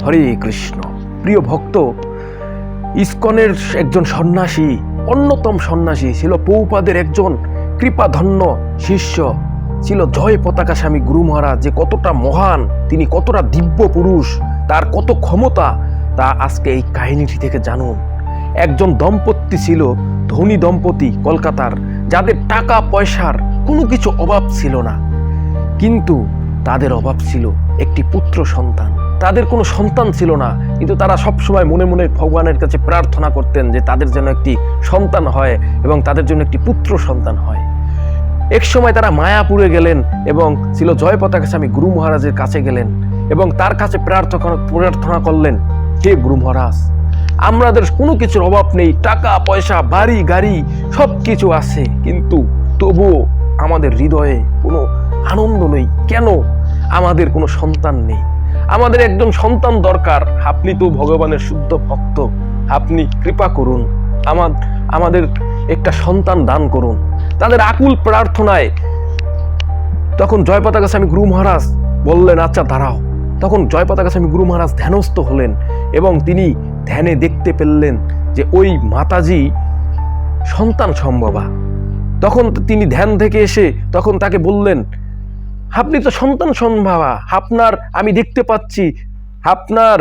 হরে কৃষ্ণ। প্রিয় ভক্ত, ইসকনের একজন সন্ন্যাসী, অন্যতম সন্ন্যাসী ছিল প্রভুপাদের একজন কৃপাধন্য শিষ্য ছিল জয় পতাকা স্বামী গুরু মহারাজ। যে কতটা মহান, তিনি কতটা দিব্য পুরুষ, তার কত ক্ষমতা, তা আজকে এই কাহিনীটি থেকে জানুন। একজন দম্পতি ছিল, ধনী দম্পতি কলকাতার, যাদের টাকা পয়সার কোনো কিছু অভাব ছিল না, কিন্তু তাদের অভাব ছিল একটি পুত্র সন্তান। তাদের কোনো সন্তান ছিল না, কিন্তু তারা সবসময় মনে মনে ভগবানের কাছে প্রার্থনা করতেন যে তাদের যেন একটি সন্তান হয় এবং তাদের জন্য একটি পুত্র সন্তান হয়। এক সময় তারা মায়াপুরে গেলেন এবং ছিল জয় পতাকা স্বামী গুরু মহারাজের কাছে গেলেন এবং তার কাছে প্রার্থনা করলেন, হে গুরু মহারাজ, আমাদের কোনো কিছুর অভাব নেই, টাকা পয়সা বাড়ি গাড়ি সব কিছু আছে, কিন্তু তবুও আমাদের হৃদয়ে কোনো আনন্দ নেই। কেন? আমাদের কোনো সন্তান নেই, আমাদের একজন সন্তান দরকার। আপনি তো ভগবানের শুদ্ধ ভক্ত, আপনি কৃপা করুন, আমাদের একটা সন্তান দান করুন। তাদের আকুল প্রার্থনায় তখন জয় পতাকা স্বামী গুরু মহারাজ বললেন, আচ্ছা দাঁড়াও। তখন জয় পতাকা স্বামী গুরু মহারাজ ধ্যানস্থ হলেন এবং তিনি ধ্যানে দেখতে পেলেন যে ওই মাতাজি সন্তান সম্ভবা। তখন তিনি ধ্যান থেকে এসে তখন তাকে বললেন, আপনি তো সন্তান সম্ভবা, আমি দেখতে পাচ্ছি আপনার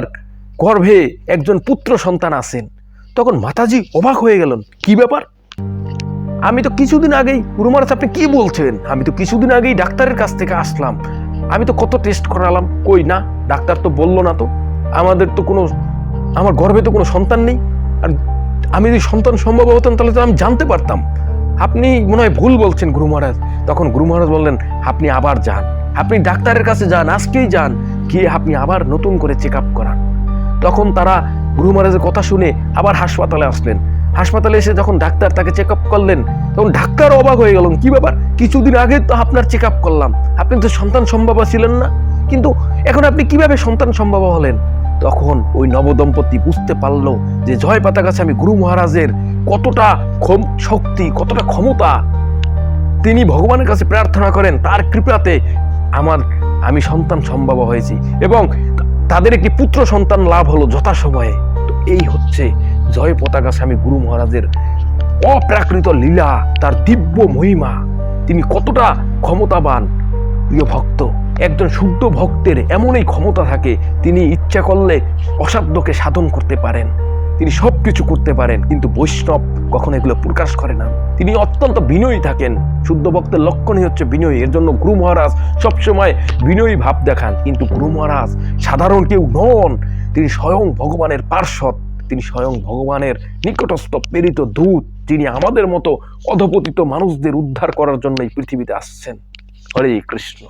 গর্ভে একজন পুত্র সন্তান আছেন। তখন মাতাজি অবাক হয়ে গেলেন, কি ব্যাপার? আমি তো কিছুদিন আগেই, গুরু মহারাজ আপনি কি বলছেন? আমি তো কিছুদিন আগেই ডাক্তারের কাছ থেকে আসলাম, আমি তো কত টেস্ট করালাম, কই না, ডাক্তার তো বললো না তো, আমার গর্ভে তো কোনো সন্তান নেই। আর আমি যদি সন্তান সম্ভব হতাম তাহলে তো আমি জানতে পারতাম। আপনি মনে হয় ভুল বলছেন গুরু মহারাজ। তখন গুরু মহারাজ বললেন, আপনি আবার যান, আপনি ডাক্তারের কাছে যান, আজকেই যান, গিয়ে আপনি আবার নতুন করে চেক আপ করান। তখন তারা গুরু মহারাজের কথা শুনে আবার হাসপাতালে আসলেন। হাসপাতালে এসে যখন ডাক্তার তাকে চেক আপ করলেন, তখন ডাক্তার অবাক হয়ে গেলেন, কি ব্যাপার, কিছুদিন আগে তো আপনার চেক আপ করলাম, আপনি তো সন্তান সম্ভবা ছিলেন না, কিন্তু এখন আপনি কিভাবে সন্তান সম্ভবা হলেন? তখন ওই নবদম্পতি বুঝতে পারলো যে জয় পতাকা স্বামী গুরু মহারাজের কতটা শক্তি, কতটা ক্ষমতা। তিনি ভগবানের কাছে প্রার্থনা করেন, তার কৃপাতে আমি সন্তান সম্ভব হয়েছি এবং তাদের একটি পুত্র সন্তান লাভ হলো যথাসময়ে। তো এই হচ্ছে জয় পতাকা স্বামী গুরু মহারাজের অপ্রাকৃত লীলা, তার দিব্য মহিমা, তিনি কতটা ক্ষমতাবান। প্রিয় ভক্ত, একজন শুদ্ধ ভক্তের এমনই ক্ষমতা থাকে, তিনি ইচ্ছা করলে অসাধ্যকে সাধন করতে পারেন, তিনি সব কিছু করতে পারেন, কিন্তু বৈষ্ণব কখনো এগুলো প্রকাশ করে না। তিনি অত্যন্ত বিনয়ী থাকেন। শুদ্ধ ভক্তের লক্ষণই হচ্ছে বিনয়ী। এর জন্য গুরু মহারাজ সবসময় বিনয়ী ভাব দেখান। কিন্তু গুরু মহারাজ সাধারণ কেউ নন, তিনি স্বয়ং ভগবানের পার্ষদ, তিনি স্বয়ং ভগবানের নিকটস্থ প্রেরিত দূত, যিনি আমাদের মতো অধপতিত মানুষদের উদ্ধার করার জন্য এই পৃথিবীতে আসছেন। হরে কৃষ্ণ।